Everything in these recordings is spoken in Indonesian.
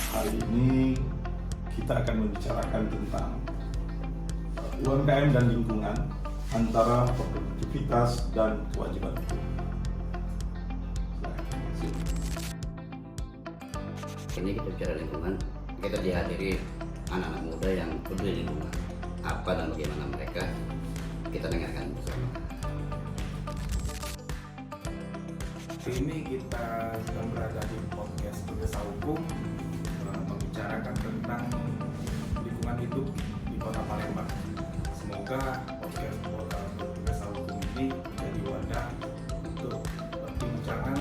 Hari ini kita akan membicarakan tentang UMKM dan lingkungan, antara produktivitas dan kewajiban hukum. Ini kita bicara lingkungan, kita dihadiri anak-anak muda yang peduli lingkungan. Apa dan bagaimana mereka, kita dengarkan bersama. Hari ini kita sedang berada di podcast Bergesa Hukum, membicarakan tentang lingkungan hidup di Kota Palembang. Semoga podcast Bergesa Hukum ini menjadi wadah untuk perbincangan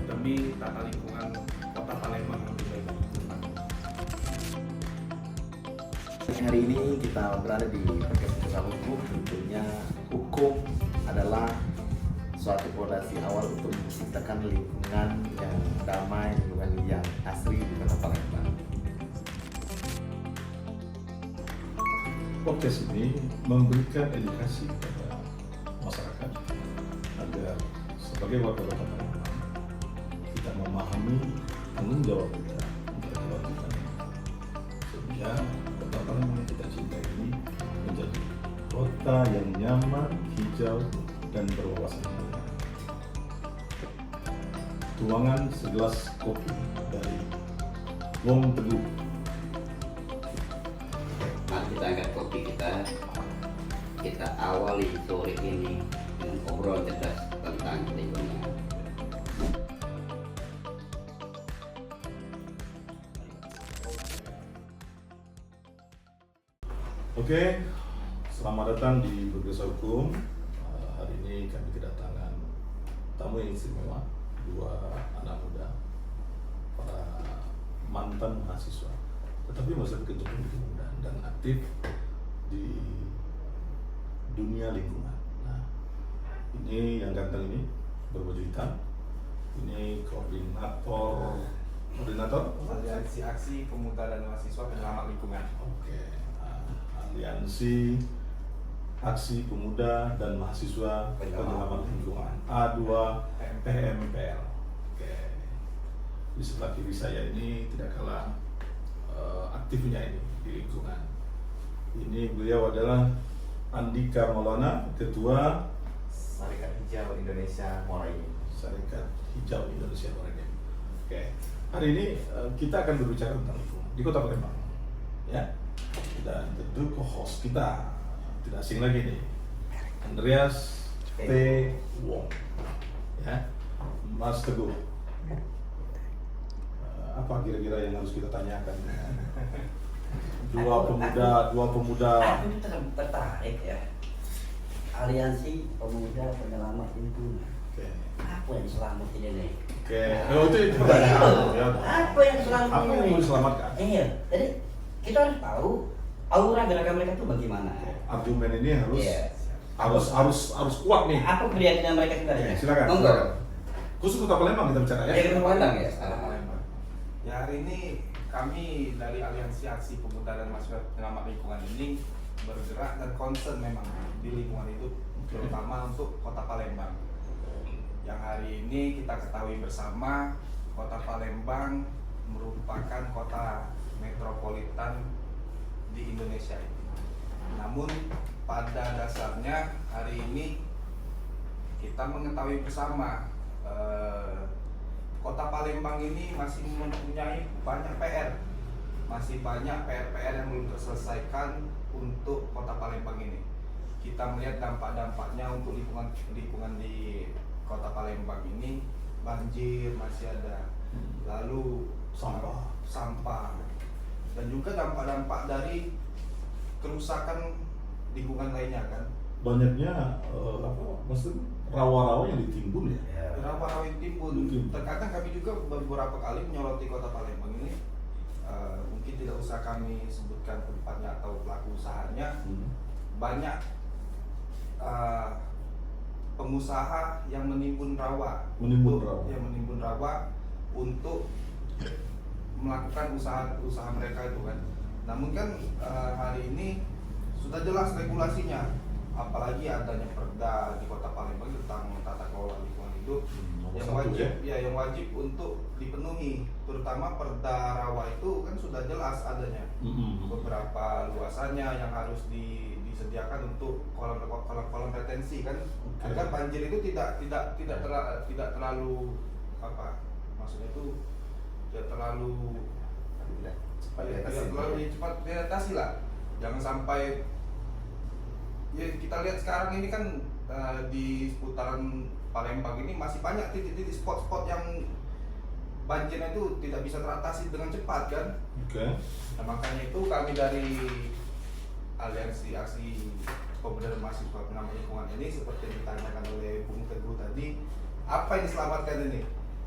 demi tata lingkungan Kota Palembang yang lebih baik. Hari ini kita berada di podcast Bergesa Hukum. Tentunya hukum adalah suatu fondasi awal untuk menciptakan lingkungan yang damai, lingkungan yang asri di Kota Palembang. Podcast ini memberikan edukasi kepada masyarakat agar sebagai warga Kota Palembang kita memahami tanggung jawab kita untuk kewajiban sehingga Kota Palembang yang kita cintai ini menjadi kota yang nyaman, hijau, dan berwawasan lingkungan. Tuangan segelas kopi dari Wong Teguh. Mari kita angkat kopi kita awali sore ini dengan obrolan cerdas tentang lingkungan. Oke, selamat datang di Bergesa Hukum. Hari ini kami kedatangan tamu yang istimewa, dua anak muda, para mantan mahasiswa, tetapi masih berkecimpung di kemudaan dan aktif di dunia lingkungan. Nah, ini yang ganteng ini berbaju hitam, ini koordinator Aliansi Aksi Pemuda dan Mahasiswa Penyelamat Lingkungan. Oke, Aliansi Aksi Pemuda dan Mahasiswa Penyelamat Lingkungan A2PMPL. Oke. Di sebelah kiri saya ini tidak kalah aktifnya ini di lingkungan. Ini beliau adalah Andika Maulana, Ketua Serikat Hijau Indonesia Moraine. Serikat Hijau Indonesia Moraine. Oke. Hari ini kita akan berbicara tentang lingkungan di Kota Palembang. Ya. Dan tentu co-host kita tidak asing lagi nih, Andreas T. Wong, ya, Mas Teguh. Apa kira-kira yang harus kita tanyakan? Dua pemuda. Aku itu tertarik ya. Aliansi Pemuda Penyelamat Lingkungan. Oke. Apa yang selamat ini nih? Oke. Itu pertanyaan. Ya. Apa yang selamat Apa ini yang nih? mau diselamatkan? Iya, jadi kita harus tahu aura gerakan mereka itu bagaimana. Argumen ini Iya. harus kuat nih. Apa keyakinan mereka sebenarnya? Oke, silakan. Monggo. Silakan. Khusus Kota Palembang kita bicara ya. Ya, kita pandang ya. Kota Palembang. Ya, hari ini kami dari Aliansi Aksi Pemuda dan Mahasiswa Penyelamat Lingkungan ini bergerak dan concern memang di lingkungan itu, terutama untuk Kota Palembang. Yang hari ini kita ketahui bersama, Kota Palembang merupakan kota metropolitan di Indonesia ini. Namun pada dasarnya hari ini kita mengetahui bersama Kota Palembang ini masih mempunyai banyak PR, masih banyak PR-PR yang belum terselesaikan untuk Kota Palembang ini. Kita melihat dampak-dampaknya untuk lingkungan di Kota Palembang ini, banjir masih ada, lalu sampah, dan juga dampak-dampak dari kerusakan lingkungan lainnya kan. Banyaknya maksud rawa-rawa yang ditimbun ya. Rawa-rawa yang timbul. Terkadang kami juga beberapa kali menyoroti Kota Palembang ini. Mungkin tidak usah kami sebutkan tempatnya atau pelaku usahanya. Banyak pengusaha yang menimbun rawa untuk melakukan usaha mereka itu kan. Namun kan hari ini sudah jelas regulasinya, apalagi adanya perda di Kota Palembang tentang tata kelola lingkungan hidup yang Satu, wajib yang wajib untuk dipenuhi, terutama Perda Rawa itu kan sudah jelas adanya beberapa luasannya yang harus disediakan untuk kolam retensi kan, agar banjir itu tidak terlalu apa maksudnya itu tidak terlalu cepat diatasi lah, jangan sampai ya kita lihat sekarang ini kan di seputaran Palembang ini masih banyak titik-titik spot-spot yang banjirnya itu tidak bisa teratasi dengan cepat kan. Nah, makanya itu kami dari Aliansi Aksi Pemuda dan Mahasiswa Pengamat Lingkungan ini seperti yang ditanyakan oleh Bung Teguh tadi, apa yang diselamatkan ini?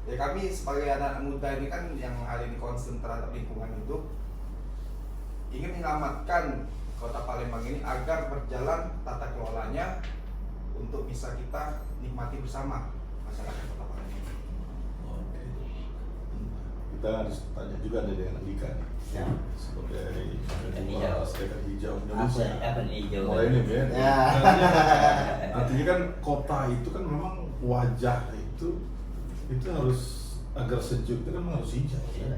Ya kami sebagai anak muda ini kan yang hari ini concern terhadap lingkungan itu ingin menyelamatkan Kota Palembang ini agar berjalan tata kelolanya untuk bisa kita nikmati bersama masyarakat Kota Palembang. Oke. Kita harus tanya juga nih dengan Andika nih. Ya. Sebagai Hijau. Serikat Hijau Indonesia. Apa nih hijau? Mulai ini ya. Ya. Artinya kan kota itu kan memang wajah itu harus agar sejuk itu kan memang harus hijau. Ya.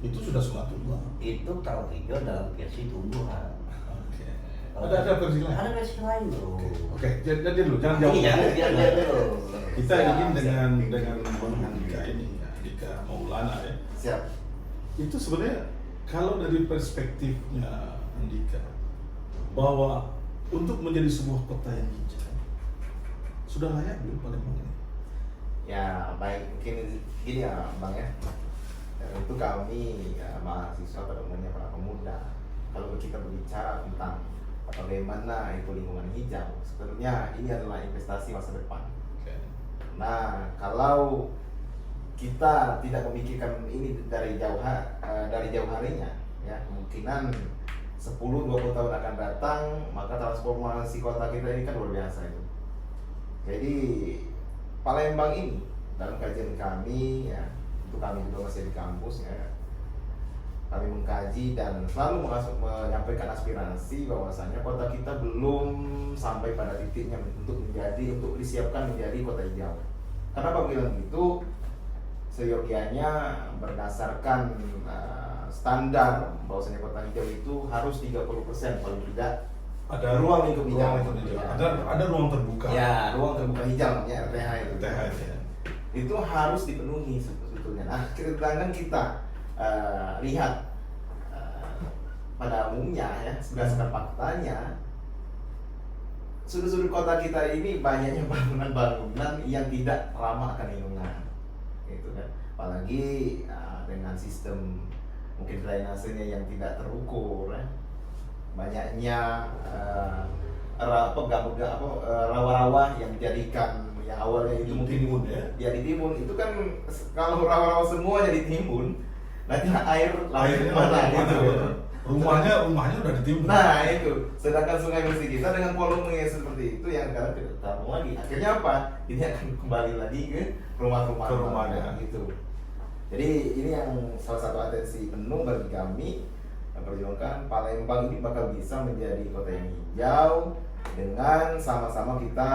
Itu sudah sunatullah. Itu kalau hijau dalam versi tumbuhan. Oke. Ada versi lain. Ada versi lain bro. Oke, jadi dulu jangan jauh. Iya, biar dulu. Kita Siap, ingin siap. dengan Bang Andika ini, Andika Maulana ya. Siap. Itu sebenarnya kalau dari perspektifnya Andika, bahwa untuk menjadi sebuah kota yang hijau sudah layak belum Palembang ini? Ya baik, mungkin gini ya Bang ya. Itu kami ya, mahasiswa pada umumnya para pemuda, kalau kita berbicara tentang bagaimana itu lingkungan hijau, sebenarnya ini adalah investasi masa depan. Nah, kalau kita tidak memikirkan ini dari jauh harinya, ya kemungkinan 10-20 tahun akan datang, maka transformasi kota kita ini kan luar biasa itu. Jadi Palembang ini dalam kajian kami, ya, itu kami juga masih di kampus, ya, kami mengkaji dan selalu menyampaikan aspirasi bahwasanya kota kita belum sampai pada titiknya untuk disiapkan menjadi kota hijau. Kenapa bilang gitu? Seyogianya berdasarkan standar bahwasanya kota hijau itu harus 30% paling tidak Ada ruang lingkup hijau. Ya. Ada ruang terbuka. Ya, ruang terbuka hijau namanya RTH itu. RTH ya. Itu harus dipenuhi sebetulnya. Nah, sedangkan kita lihat pada umumnya ya, berdasarkan faktanya, sudut-sudut kota kita ini banyaknya bangunan-bangunan yang tidak ramah akan lingkungan, gitu kan. Apalagi dengan sistem mungkin drainasenya yang tidak terukur, ya. Banyaknya rawa-rawa yang dijadikan yang awalnya itu mungkin Ditimbun, ya? ditimbun itu kan kalau rawa-rawa semua jadi ditimbun, nanti airnya mana gitu. Rumahnya udah ditimbun. Nah itu, sedangkan sungai bersih kita dengan volume yang seperti itu yang kadang tidak tampung lagi. Akhirnya apa? Ini akan kembali lagi ke rumah-rumah gitu. Jadi ini yang salah satu atensi penuh bagi kami memperjuangkan Palembang ini bakal bisa menjadi kota yang hijau dengan sama-sama kita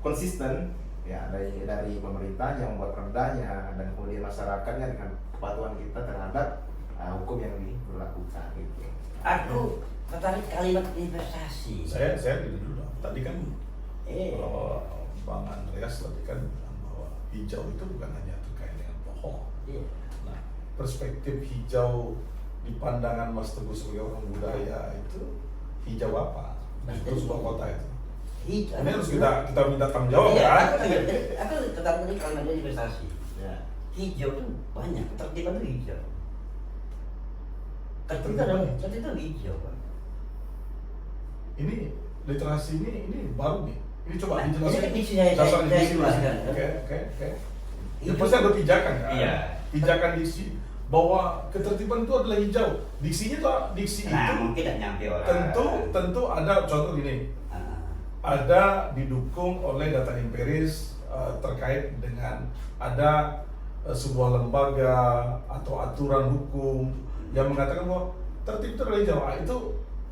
konsisten ya dari pemerintah yang membuat perdanya dan kemudian masyarakatnya dengan kepatuhan kita terhadap hukum yang diberlakukan gitu. Aku tertarik kalimat investasi. Saya gitu dulu. Tadi kan Bang Andreas tadi kan bilang bahwa hijau itu bukan hanya terkait dengan pohon. Iya. Nah, perspektif hijau di pandangan Mas Teguh sebagai orang budaya itu hijau apa? Untuk sebuah kota itu. Hijau. Ini harus kita minta tanggung jawab Iya, kan? aku tertarik tadi kalimatnya investasi. Ya. Hijau tuh banyak, ketertiban tuh hijau. Ketertiban itu hijau kan. Ini literasi ini baru nih. Ini coba Nah, dijelaskan. ini saya jelaskan. Oke. Ya pasti ada pijakan kan? Iya. Pijakan diksi bahwa ketertiban itu adalah hijau. Diksinya tuh diksi Nah, itu mungkin tidak nyampe orang. tentu ada contoh gini. Ada didukung oleh data empiris terkait dengan ada sebuah lembaga atau aturan hukum yang mengatakan bahwa tertib itu adalah hijau. Itu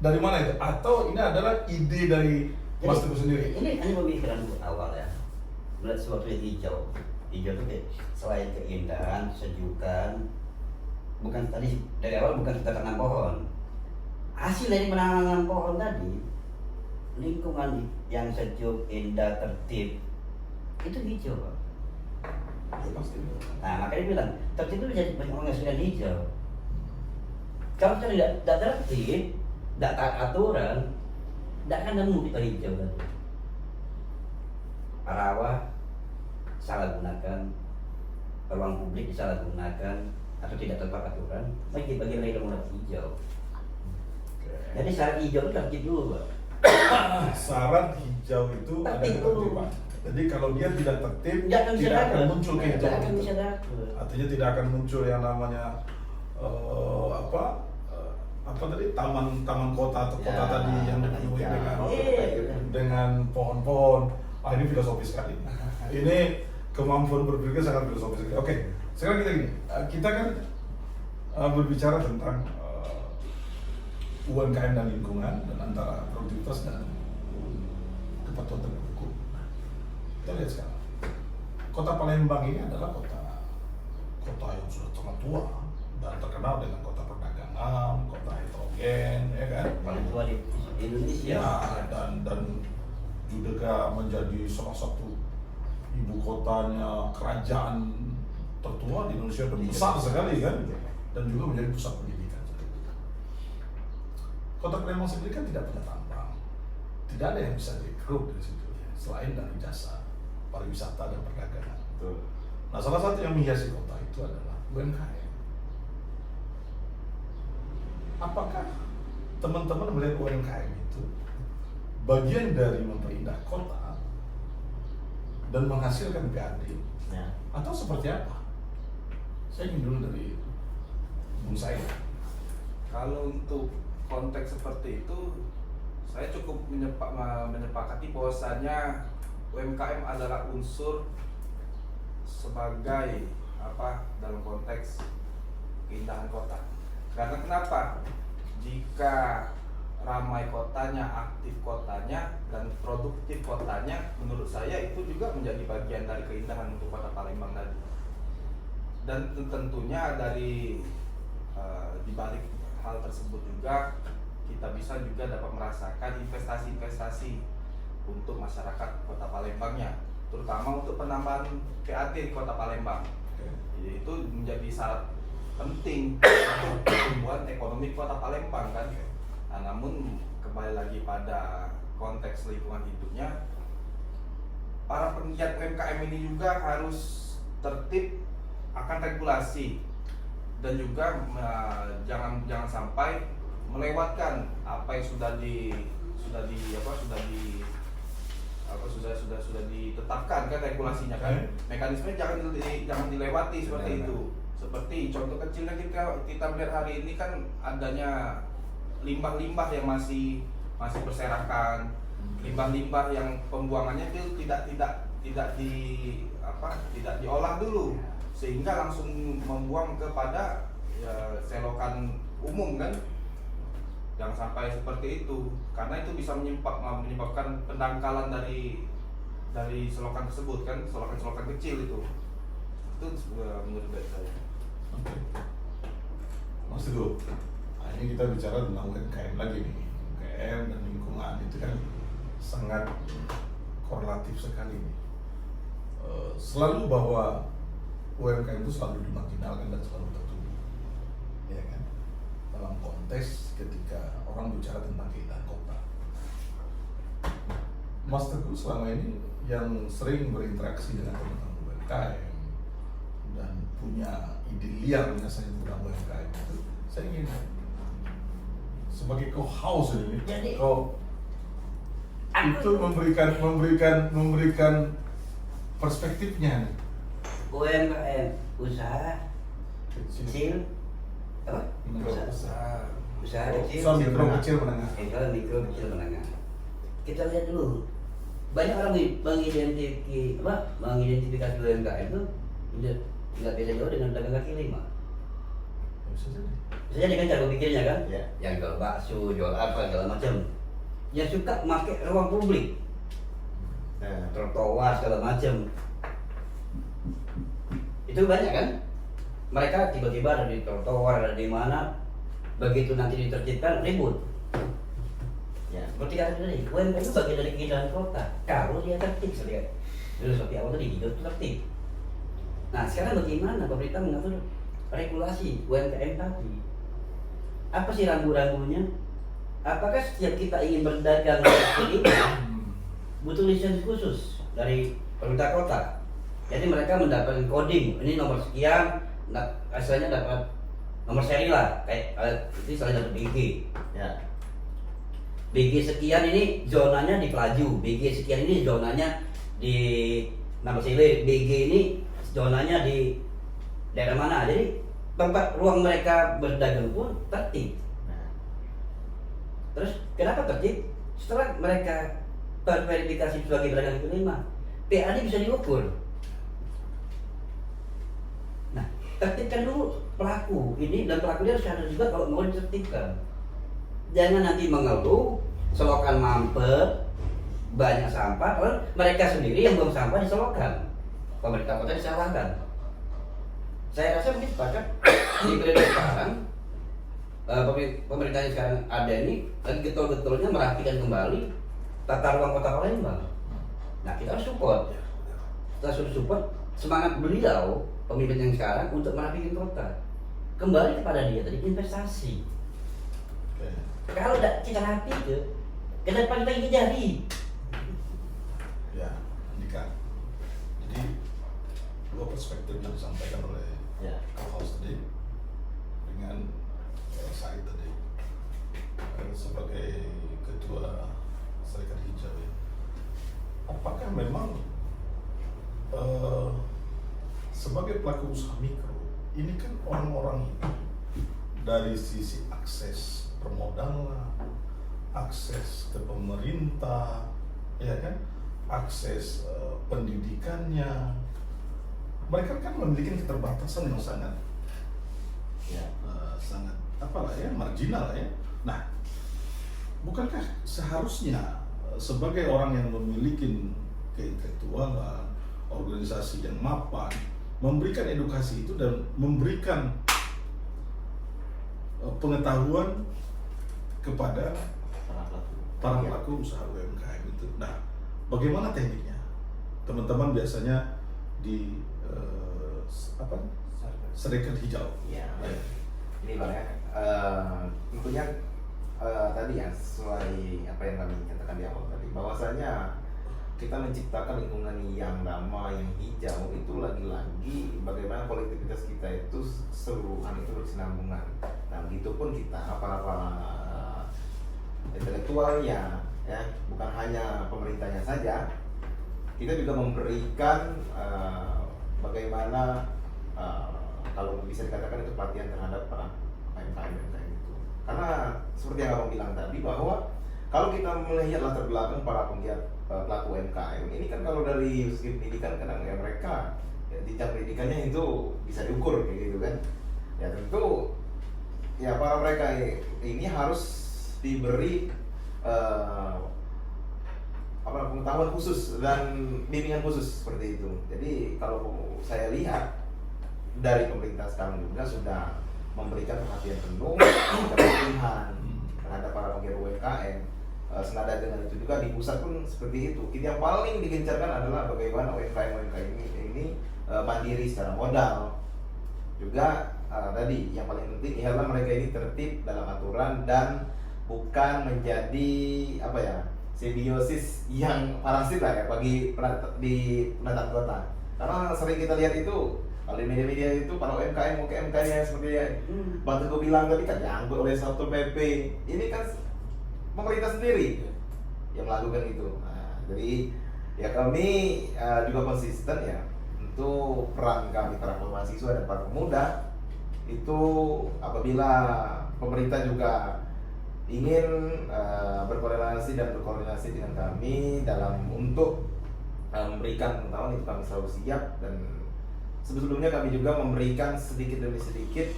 dari mana itu? Atau ini adalah ide dari Mas Teguh sendiri? Ini pemikiran awal ya. Melihat sesuatu yang hijau. hijau itu kayak selain keindahan, sejukan, bukan tadi dari awal bukan kita tanam pohon. Hasil dari penanaman pohon tadi, lingkungan yang sejuk, indah, tertib itu hijau, Pak. Pasti. Nah makanya dia bilang tertib itu jadi menghasilkan hijau. Kalau kita tidak tertib, tidak taat aturan, tidak akan nemu kita hijau tadi. Rawa salah gunakan, ruang publik disalahgunakan atau tidak tepat aturan, bagi mereka mendapat hijau. Jadi syarat hijau itu tertib dulu, Pak. Syarat hijau itu ada Tertib dulu. ketertiban. Jadi kalau dia tidak tertib, Nggak akan bisa tidak akan dapat. muncul Nggak hijau. akan bisa dapat. Artinya tidak akan muncul yang namanya apa tadi taman kota atau kota Ya, tadi yang taman dipenuhi hijau. dengan pohon-pohon. Ini filosofis sekali. Ini kemampuan berpikir sangat filosofis sekali. Oke, sekarang kita kan berbicara tentang UMKM dan lingkungan dan antara produktivitas dan kepatuhan terhadap hukum. Kita lihat sekarang, kota Palembang ini adalah kota yang sudah sangat tua dan terkenal dengan kota perdagangan, kota heterogen, ya kan? Paling tua di Indonesia. Ya, dan juga menjadi salah satu ibu kotanya kerajaan tertua di Indonesia dan besar sekali kan, dan juga menjadi pusat pendidikan. Kota Palembang sendiri kan tidak punya tambang, tidak ada yang bisa direkrut dari situ selain dari jasa pariwisata dan perdagangan. Nah, salah satu yang menghiasi kota itu adalah UMKM. Apakah teman-teman melihat UMKM itu bagian dari memperindah kota dan menghasilkan PAD, Ya. atau seperti apa? Saya ingin dulu dari Bung Said. Kalau untuk konteks seperti itu, saya cukup menyepakati bahwasanya UMKM adalah unsur sebagai apa dalam konteks keindahan kota. Karena kenapa? Jika ramai kotanya, aktif kotanya, dan produktif kotanya, menurut saya itu juga menjadi bagian dari keindahan untuk kota Palembang tadi. Dan tentunya dari di balik hal tersebut juga kita bisa juga dapat merasakan investasi-investasi untuk masyarakat kota Palembangnya, terutama untuk penambahan PAD di kota Palembang. Itu menjadi syarat penting untuk pertumbuhan ekonomi kota Palembang kan. Nah, namun kembali lagi pada konteks lingkungan hidupnya, para penggiat UMKM ini juga harus tertib akan regulasi dan juga jangan sampai melewatkan apa yang sudah ditetapkan kan regulasinya kan. Mekanismenya jangan dilewati seperti itu. Seperti contoh kecilnya kita melihat hari ini kan adanya limbah-limbah yang masih berserakan, limbah-limbah yang pembuangannya itu tidak diolah dulu sehingga langsung membuang kepada selokan umum kan. Jangan sampai seperti itu, karena itu bisa menyebabkan pendangkalan dari selokan tersebut kan, selokan kecil itu menurut saya. Oke. Mas Teguh, ini kita bicara tentang UMKM lagi nih. UMKM dan lingkungan itu kan sangat korelatif sekali nih. Selalu bahwa UMKM itu selalu dimarginalkan dan selalu tertutup, ya kan? Dalam konteks ketika orang bicara tentang keindahan kota. Mas Teguh selama ini yang sering berinteraksi dengan teman-teman UMKM dan punya ide liar biasanya tentang UMKM itu, saya ingin sebagai co-house ini, Jadi, itu memberikan perspektifnya nih. UMKM usaha kecil apa? Usaha kecil, Mikro kecil menengah. mikro kecil menengah. Kita lihat dulu, banyak orang mengidentifikasi UMKM itu tidak beda jauh dengan pedagang kaki lima. Bisa jadi. Bisa jadi kan cara pikirnya kan? Ya. Yang jual bakso, jual apa segala macam. Yang suka memakai ruang publik, Nah, trotoar segala macam. Itu banyak kan? Mereka tiba-tiba ada di trotoar, ada di mana, begitu nanti ditertibkan ribut. Ya, seperti kata tadi, UMKM itu bagian dari keindahan kota. Kalau dia tertib, saya filosofi awal tadi hidup itu tertib. Nah, sekarang bagaimana pemerintah mengatur regulasi UMKM tadi? Apa sih rambu-rambunya? Apakah setiap kita ingin berdagang seperti ini butuh lisensi khusus dari pemerintah kota? Jadi mereka mendapatkan coding, ini nomor sekian, hasilnya dapat nomor seri lah, kayak itu selain dapat BG. Ya. BG sekian ini zonanya di Pelaju, BG sekian ini zonanya di Nama Sile, BG ini zonanya di daerah mana. Jadi tempat ruang mereka berdagang pun tertib. Nah, Terus kenapa tertib? Setelah mereka terverifikasi sebagai pedagang kaki lima, PAD bisa diukur. Nah, tertibkan dulu pelaku ini, dan pelaku dia harus sadar juga kalau mau ditertibkan. Jangan nanti mengeluh, selokan mampet, banyak sampah, kalau mereka sendiri yang buang sampah diselokan. Pemerintah kota disalahkan. Saya rasa mungkin sepakat di periode sekarang pemerintah yang sekarang ada ini lagi getol-getolnya merapikan kembali tata ruang kota Palembang. Nah, kita harus support. Kita harus support semangat beliau pemimpin yang sekarang untuk merapikan kota. Kembali kepada dia tadi, investasi. Oke. Kalau tidak kita rapi ke depan kita jadi. Ya, Andika. Jadi dua perspektif yang disampaikan oleh ya. co-host tadi dengan Said tadi sebagai ketua Serikat Hijau ya. Apakah memang sebagai pelaku usaha mikro ini kan orang-orang ini dari sisi akses permodalan, akses ke pemerintah, ya kan, akses pendidikannya, mereka kan memiliki keterbatasan yang sangat sangat apalah ya, marginal ya. Nah, bukankah seharusnya sebagai orang yang memiliki keintelektualan, organisasi yang mapan, memberikan edukasi itu dan memberikan pengetahuan kepada para pelaku usaha UMKM itu. Nah, bagaimana tekniknya? Teman-teman biasanya di Serikat Hijau. Ya. Ini Bang ya. Tentunya tadi ya sesuai apa yang kami katakan di awal tadi, bahwasanya kita menciptakan lingkungan yang damai, yang hijau itu lagi-lagi bagaimana kolektivitas kita itu seluruhan itu berkesinambungan. Nah, begitupun kita para intelektualnya ya, bukan hanya pemerintahnya saja, kita juga memberikan bagaimana kalau bisa dikatakan itu pelatihan terhadap para UMKM itu. Karena seperti yang abang bilang tadi, bahwa kalau kita melihat latar belakang para penggiat pelaku UMKM ini kan, kalau dari segi pendidikan kadang ya mereka ya, jenjang pendidikannya itu bisa diukur kayak gitu kan. Ya tentu ya para mereka ini harus diberi pengetahuan khusus dan bimbingan khusus seperti itu. Jadi kalau saya lihat dari pemerintah sekarang juga sudah memberikan perhatian penuh kebutuhan terhadap para penggiat UMKM. Senada dengan itu juga di pusat pun seperti itu. Yang paling digencarkan adalah bagaimana UMKM ini mandiri secara modal. Juga tadi yang paling penting ialah mereka ini tertib dalam aturan dan bukan menjadi simbiosis yang parasit lah ya bagi di penataan kota. Karena sering kita lihat itu kalau di media-media itu para UMKM-nya seperti Bang Teguh bilang tadi kan diangkut oleh Satpol PP. Ini kan pemerintah sendiri yang melakukan itu. Nah, jadi ya kami juga konsisten ya untuk peran kami para mahasiswa dan para pemuda itu apabila pemerintah juga ingin berkoordinasi dengan kami dalam untuk memberikan pengetahuan, itu kami selalu siap. Dan sebelumnya kami juga memberikan sedikit demi sedikit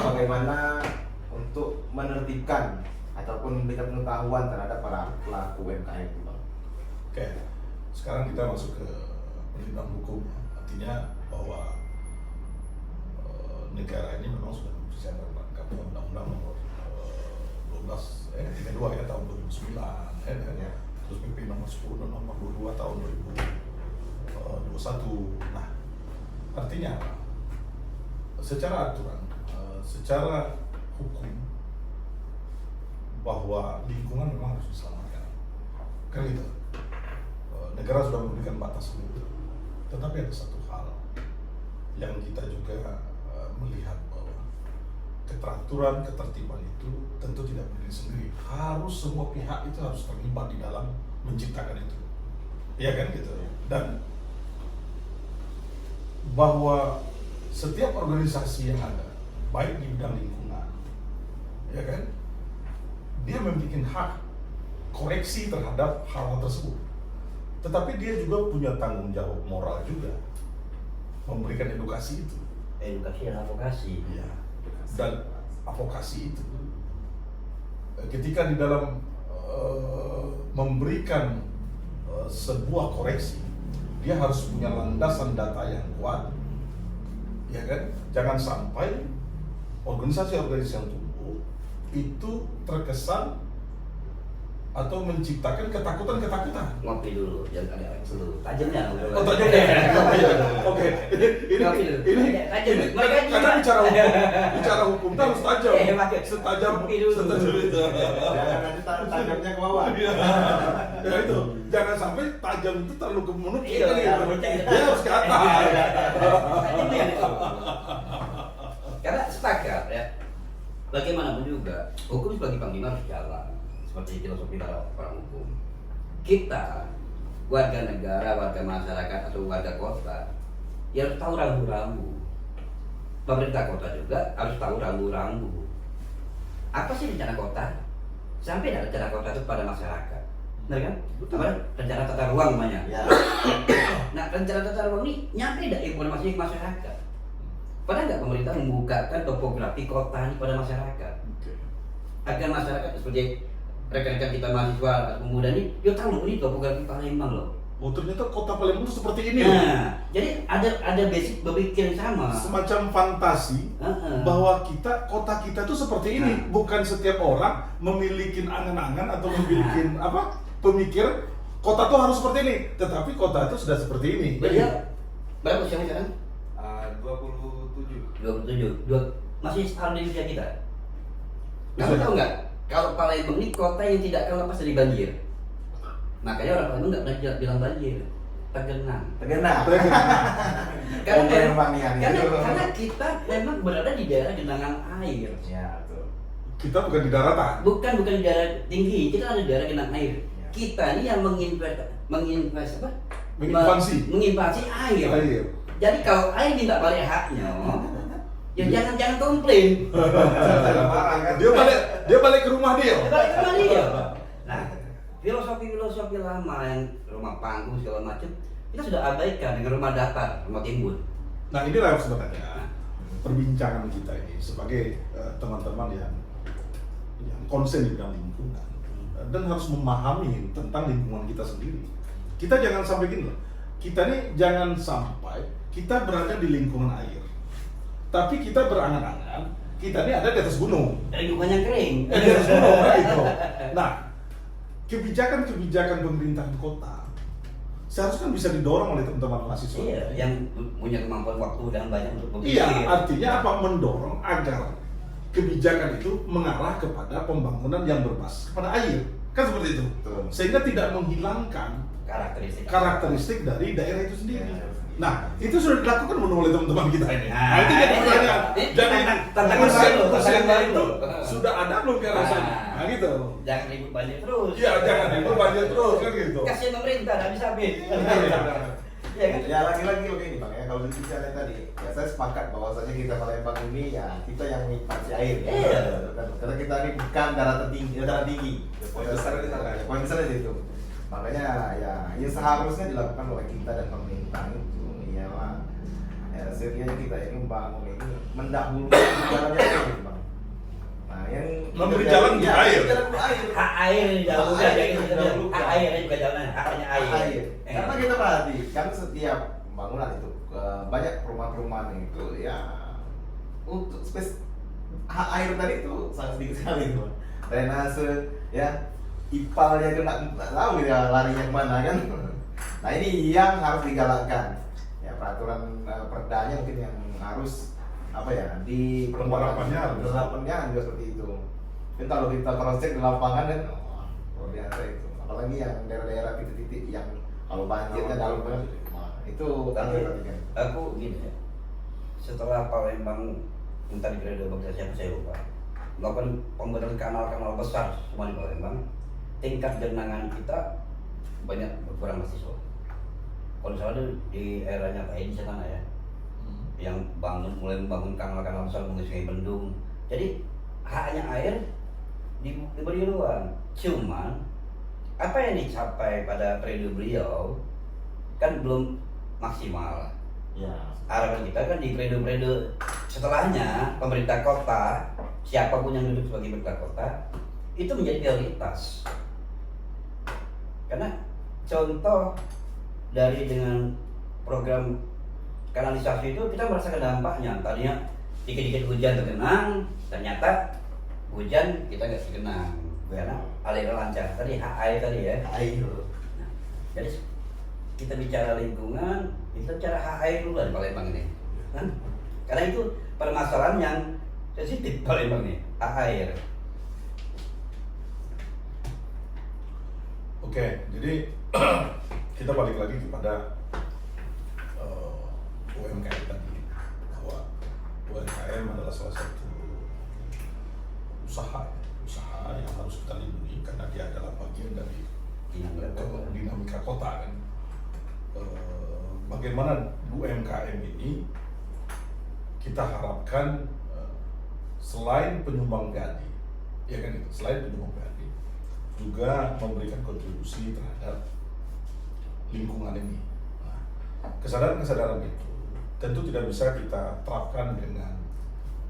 bagaimana untuk menertibkan ataupun memberikan pengetahuan terhadap para pelaku UMKM itu, Bang. Oke, sekarang kita masuk ke penindakan hukum. Artinya bahwa negara ini memang sudah bisa merangkap undang-undang nomor 32 ya tahun 2009 ya. Terus PP nomor 10 dan nomor 22 tahun 2021. Nah, artinya apa? Secara aturan, secara hukum bahwa lingkungan memang harus diselamatkan. Kan gitu. Negara sudah memberikan batas itu. Tetapi ada satu hal yang kita juga melihat bahwa keteraturan, ketertiban itu tentu tidak berdiri sendiri. Harus semua pihak itu harus terlibat di dalam menciptakan itu. Iya kan gitu. Dan bahwa setiap organisasi yang ada, baik di bidang lingkungan, ya kan, dia memiliki hak koreksi terhadap hal-hal tersebut. Tetapi dia juga punya tanggung jawab moral juga memberikan edukasi itu. Edukasi dan advokasi. Ya. Dan advokasi itu ketika di dalam memberikan sebuah koreksi, dia harus punya landasan data yang kuat, ya kan? Jangan sampai organisasi-organisasi yang tumbuh itu terkesan atau menciptakan ketakutan-ketakutan. Ngopi dulu, jangan ada dulu. Tajamnya. Oh, tajamnya. Oke. Ini karena bicara hukum harus tajam. Setajam itu. Jangan nanti tajamnya ke bawah. Ya itu, jangan sampai tajam itu terlalu ke mulut Iya, dia harus ke atas. Karena sepakat ya, bagaimanapun juga hukum sebagai panglima harus jalan. Seperti filosofi orang hukum. Kita, warga negara, warga masyarakat atau warga kota, ya harus tahu rambu-rambu. Pemerintah kota juga harus tahu rambu-rambu. Apa sih rencana kota? Sampai ada rencana kota itu pada masyarakat. Benar kan? Apa? Rencana tata ruang namanya. Ya. Nah, rencana tata ruang ini nyampe tidak informasi ke masyarakat? Pernah nggak pemerintah membukakan topografi kota ini pada masyarakat? Agar masyarakat seperti rekan-rekan kita mahasiswa atau pemuda ini, dia tahu ini topografi Palembang loh. Oh, ternyata kota Palembang itu seperti ini. Nah, jadi ada basic berpikir yang sama. Semacam fantasi bahwa kota kita itu seperti ini. Bukan setiap orang memiliki angan-angan atau memiliki pemikir kota itu harus seperti ini. Tetapi kota itu sudah seperti ini. Berapa usianya sekarang? 27. Masih setahun di usia kita. Kamu tahu nggak? Kalau Palembang ini kota yang tidak akan lepas dari banjir. Makanya orang Palembang nggak pernah bilang banjir, tergenang. Karena kita memang berada di daerah genangan air. Ya, betul. Kita bukan di daratan. Bukan di daerah tinggi, kita ada di daerah genangan air. Kita ini yang menginvasi air. Jadi kalau air minta balik haknya, ya jangan komplain. Dia balik ke rumah dia. Nah, filosofi lama yang rumah panggung segala macam kita sudah abaikan dengan rumah datar, rumah timbun. Nah, inilah sebenarnya perbincangan kita ini sebagai teman-teman yang konsen di bidang lingkungan dan harus memahami tentang lingkungan kita sendiri. Kita jangan sampai gini loh. Kita nih jangan sampai kita berada di lingkungan air, tapi kita berangan-angan kita ini ada di atas gunung. Lingkungan yang kering. Di atas gunung gitu. Nah, kebijakan pemerintahan kota seharusnya bisa didorong oleh teman-teman mahasiswa. Iya, yang punya kemampuan waktu dan banyak untuk berpikir. Iya, artinya apa? Mendorong agar kebijakan itu mengarah kepada pembangunan yang berbasis kepada air. Kan seperti itu. Betul. Sehingga tidak menghilangkan karakteristik dari daerah itu sendiri. Nah, itu sudah dilakukan belum oleh teman-teman kita ini? Nah, itu jadi pertanyaan. Jadi tantangan itu sudah ada belum ke arah sana? Nah, gitu. Jangan ribut banjir terus. Iya, jangan ribut banjir terus kan gitu. Kasihan pemerintah, habis-habis. Ya, kan? Ya lagi-lagi begini Bang ya, kalau bicara tadi, ya saya sepakat bahwasanya kita Palembang ini ya kita yang menikmati air ya. Iya. Karena kita ini bukan daratan tinggi. Poin besar di sana. Poin besar di situ. Makanya ya seharusnya dilakukan oleh kita dan pemerintah itu ya Pak. Ya seriusnya kita ini membangun ini mendahului jalannya air Bang. Nah, yang memberi jalan untuk air. Hak air dahulukan, hak air juga jalan, haknya air. Karena kita perhatikan setiap pembangunan itu banyak perumahan-perumahan itu ya untuk air tadi itu sangat sedikit sekali tuh. Drainase ya, ipal dia nggak tahu ya larinya kemana kan. Nah ini yang harus digalakkan ya, peraturan perdanya mungkin yang harus apa ya di Penerapannya juga seperti itu. Tapi kalau kita cross check di lapangan kan wah, luar biasa itu. Apalagi yang daerah-daerah titik-titik yang kalau banjirnya dalam banget, wah, itu Tapi perhatikan. aku gini ya, setelah Palembang entah di periode bekerja siapa saya lupa, melakukan pembenahan kanal-kanal besar semua di Palembang, tingkat genangan kita banyak berkurang mahasiswa. Kalau misalnya di eranya Pak Edi sana ya, yang mulai membangun kanal-kanal besar mengenai Sungai Bendung, jadi haknya air diberi ruang. Cuman apa yang dicapai pada periode beliau kan belum maksimal. Ya. Harapan kita kan di periode-periode setelahnya pemerintah kota, siapapun yang duduk sebagai pemerintah kota itu menjadi prioritas. Karena contoh dari dengan program kanalisasi itu kita merasakan dampaknya. Tadinya dikit-dikit hujan tergenang, ternyata hujan kita nggak tergenang karena aliran lancar. Tadi air tadi ya. Air. Nah, jadi kita bicara lingkungan, kita bicara hak air dulu di Palembang ini, kan? Karena itu permasalahan yang sensitif Palembang nih, hak air. Oke, jadi kita balik lagi kepada UMKM tadi, bahwa UMKM adalah salah satu usaha yang harus kita lindungi karena dia adalah bagian dari dinamika kota kan. Bagaimana UMKM ini kita harapkan selain penyumbang PAD, ya kan itu, selain penyumbang PAD juga memberikan kontribusi terhadap lingkungan ini. Nah, kesadaran itu tentu tidak bisa kita terapkan dengan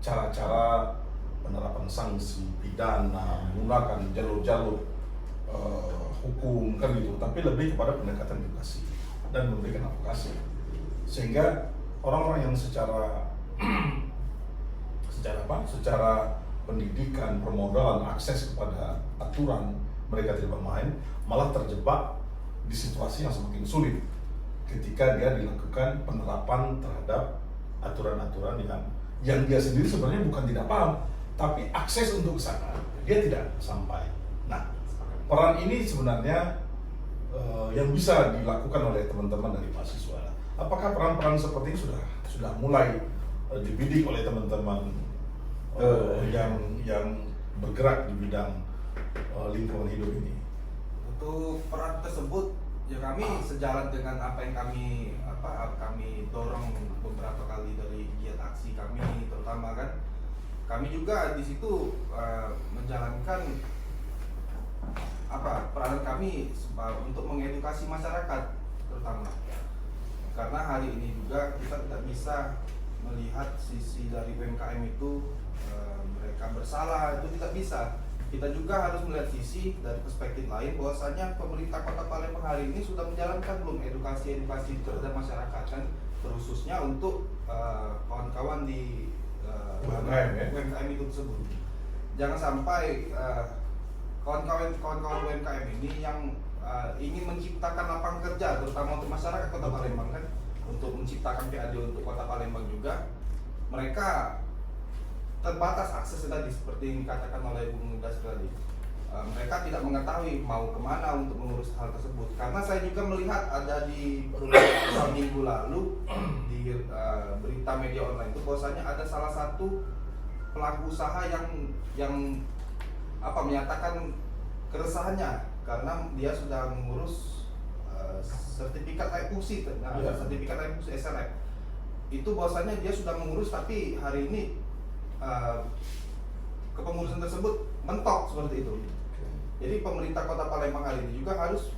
cara-cara penerapan sanksi pidana, menggunakan jalur-jalur hukum kan gitu, tapi lebih kepada pendekatan edukasi dan memberikan advokasi sehingga orang-orang yang secara pendidikan, permodalan, akses kepada aturan mereka tidak bermain, malah terjebak di situasi yang semakin sulit ketika dia dilakukan penerapan terhadap aturan-aturan yang dia sendiri sebenarnya bukan tidak paham, tapi akses untuk ke sana dia tidak sampai. Nah, peran ini sebenarnya yang bisa dilakukan oleh teman-teman dari mahasiswa. Apakah peran-peran seperti ini sudah mulai dibidik oleh teman-teman yang bergerak di bidang lingkungan hidup ini? Untuk peran tersebut ya kami sejalan dengan apa yang kami dorong beberapa kali dari giat aksi kami, terutama kan kami juga di situ menjalankan peranan kami untuk mengedukasi masyarakat terutama, karena hari ini juga kita tidak bisa melihat sisi dari UMKM itu mereka bersalah, itu tidak bisa. Kita juga harus melihat sisi dari perspektif lain bahwasanya pemerintah Kota Palembang hari ini sudah menjalankan belum edukasi terhadap masyarakat kan, khususnya untuk kawan-kawan di UMKM itu tersebut. Jangan sampai kawan-kawan UMKM ini yang ingin menciptakan lapangan kerja terutama untuk masyarakat Kota Palembang kan, untuk menciptakan PAD untuk Kota Palembang juga, mereka terbatas akses tadi seperti yang dikatakan oleh Bung Das tadi. Mereka tidak mengetahui mau kemana untuk mengurus hal tersebut, karena saya juga melihat ada di beberapa minggu lalu di berita media online itu bahwasanya ada salah satu pelaku usaha yang menyatakan keresahannya karena dia sudah mengurus sertifikat layak fungsi, sertifikat layak fungsi SLF itu bahwasanya dia sudah mengurus, tapi hari ini kepengurusan tersebut mentok seperti itu. Jadi pemerintah Kota Palembang hari ini juga harus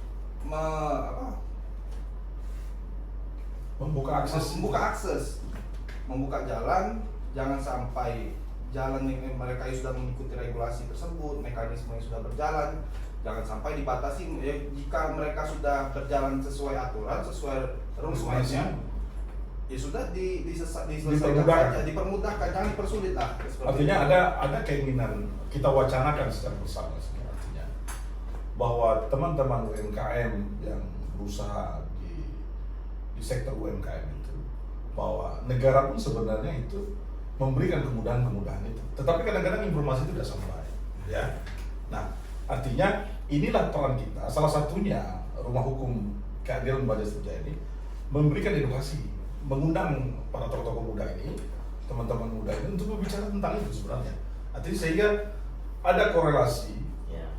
membuka akses, membuka jalan, jangan sampai jalan yang mereka sudah mengikuti regulasi tersebut, mekanisme yang sudah berjalan, jangan sampai dibatasi. Ya, jika mereka sudah berjalan sesuai aturan, sesuai rules-nya, Ya sudah diselesaikan Dipermudahkan. saja, dipermudahkan, jangan dipersulit lah. Seperti Artinya itu. ada keinginan kita wacanakan secara bersama sebenarnya, artinya bahwa teman-teman UMKM yang berusaha di sektor UMKM itu, bahwa negara pun sebenarnya itu memberikan kemudahan-kemudahan itu, tetapi kadang-kadang informasi itu tidak sampai, ya. Nah, artinya inilah peran kita. Salah satunya Rumah Hukum Keadilan Baja Setia ini memberikan edukasi, mengundang para tokoh-tokoh muda ini, teman-teman muda ini untuk berbicara tentang itu sebenarnya. Artinya sehingga ada korelasi,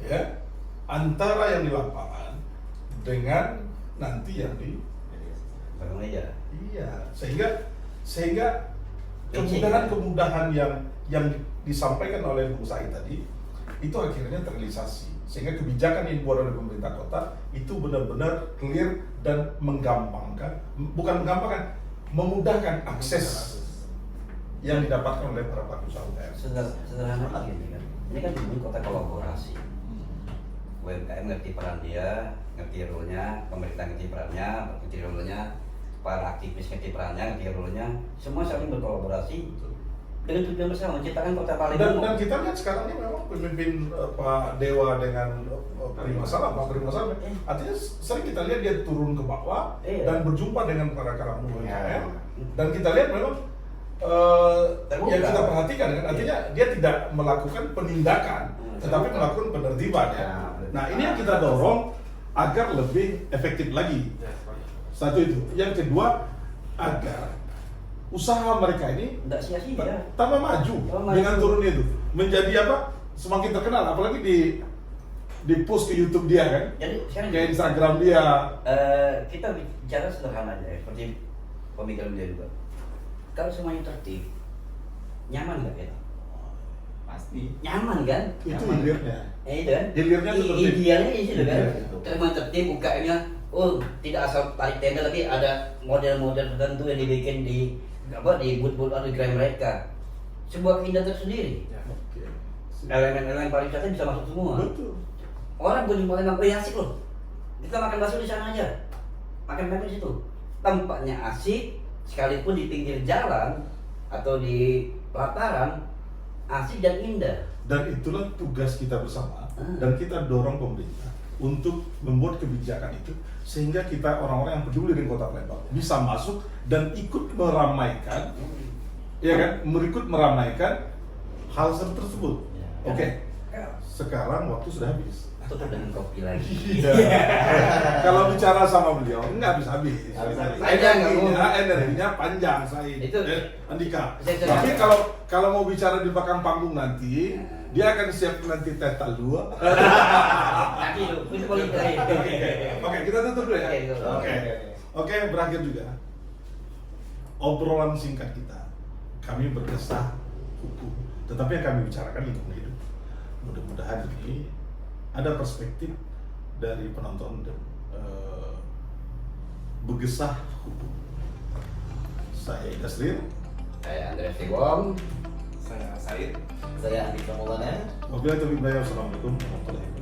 ya, antara yang di lapangan dengan nanti yang di Bagaimana? iya, sehingga kemudahan-kemudahan yang disampaikan oleh Bung Said tadi itu akhirnya terrealisasi, sehingga kebijakan yang dibuat oleh pemerintah kota itu benar-benar clear dan memudahkan akses yang didapatkan oleh para pelaku usaha UMKM. Sederhana lagi ini kan. Ini kan dibangun kota kolaborasi. UMKM ngerti peran dia, ngerti role-nya, pemerintah ngerti perannya, ngerti role-nya, para aktivis ngerti perannya, ngerti role-nya, semua saling berkolaborasi dengan tujuan bersama menciptakan kota Palembang. Dan kita lihat sekarang ini memang pemimpin Pak Dewa dengan Prima Salam, Pak Prima Salam, artinya sering kita lihat dia turun ke bawah dan berjumpa dengan para kalangan UMKM, dan kita lihat memang yang kita perhatikan kan, artinya dia tidak melakukan penindakan, tetapi melakukan penertiban. Ya. Nah, ini yang kita dorong agar lebih efektif lagi. Satu itu. Yang kedua, agar usaha mereka ini Tidak sia-sia. tambah maju dengan turunnya itu, menjadi apa? Semakin terkenal, apalagi di post ke YouTube dia kan, Jadi sekarang ke Instagram dia. kita bicara sederhana aja, seperti pemikiran dia juga. Kalau semuanya tertib, nyaman nggak kita? Pasti. Nyaman kan? Itu Nyaman. hilirnya. Itu kan? Hilirnya itu tertib. Idealnya di situ kan? Iya. Terima tertib UKM-nya, tidak asal tarik tenda, tapi ada model-model tertentu yang dibikin di booth-booth atau gerai mereka. Sebuah keindahan tersendiri. Ya. Oke. Elemen-elemen pariwisata bisa masuk semua. Betul. Orang kunjung Palembang, asik loh. Kita makan bakso di sana aja, makan di situ. Tempatnya asik, sekalipun di pinggir jalan atau di pelataran, asik dan indah. Dan itulah tugas kita bersama, dan kita dorong pemerintah untuk membuat kebijakan itu sehingga kita orang-orang yang peduli dengan Kota Palembang bisa masuk dan ikut meramaikan, ya kan, ikut meramaikan hal tersebut. Oke. Sekarang waktu sudah habis. Tutup dengan kopi lagi. Iya. Kalau bicara sama beliau nggak habis. Energinya panjang saya. Itu. Andika. Saya- Tapi kalau mau bicara di belakang panggung nanti, dia akan siap nanti tetal 2. Nanti itu politik lagi. Oke, kita tutup dulu ya. Oke, tutup. Oke, berakhir juga. Obrolan singkat kita. Kami berkesah hukum, tetapi yang kami bicarakan lingkungan hidup. Mudah-mudahan ini ada perspektif dari penonton dan bergesah hukum. Saya Dasril. Saya Andreas Tiwong. Saya Said. Saya Andika Maulana. Wabillahi taufiq wal hidayah. Wassalamualaikum warahmatullahi wabarakatuh.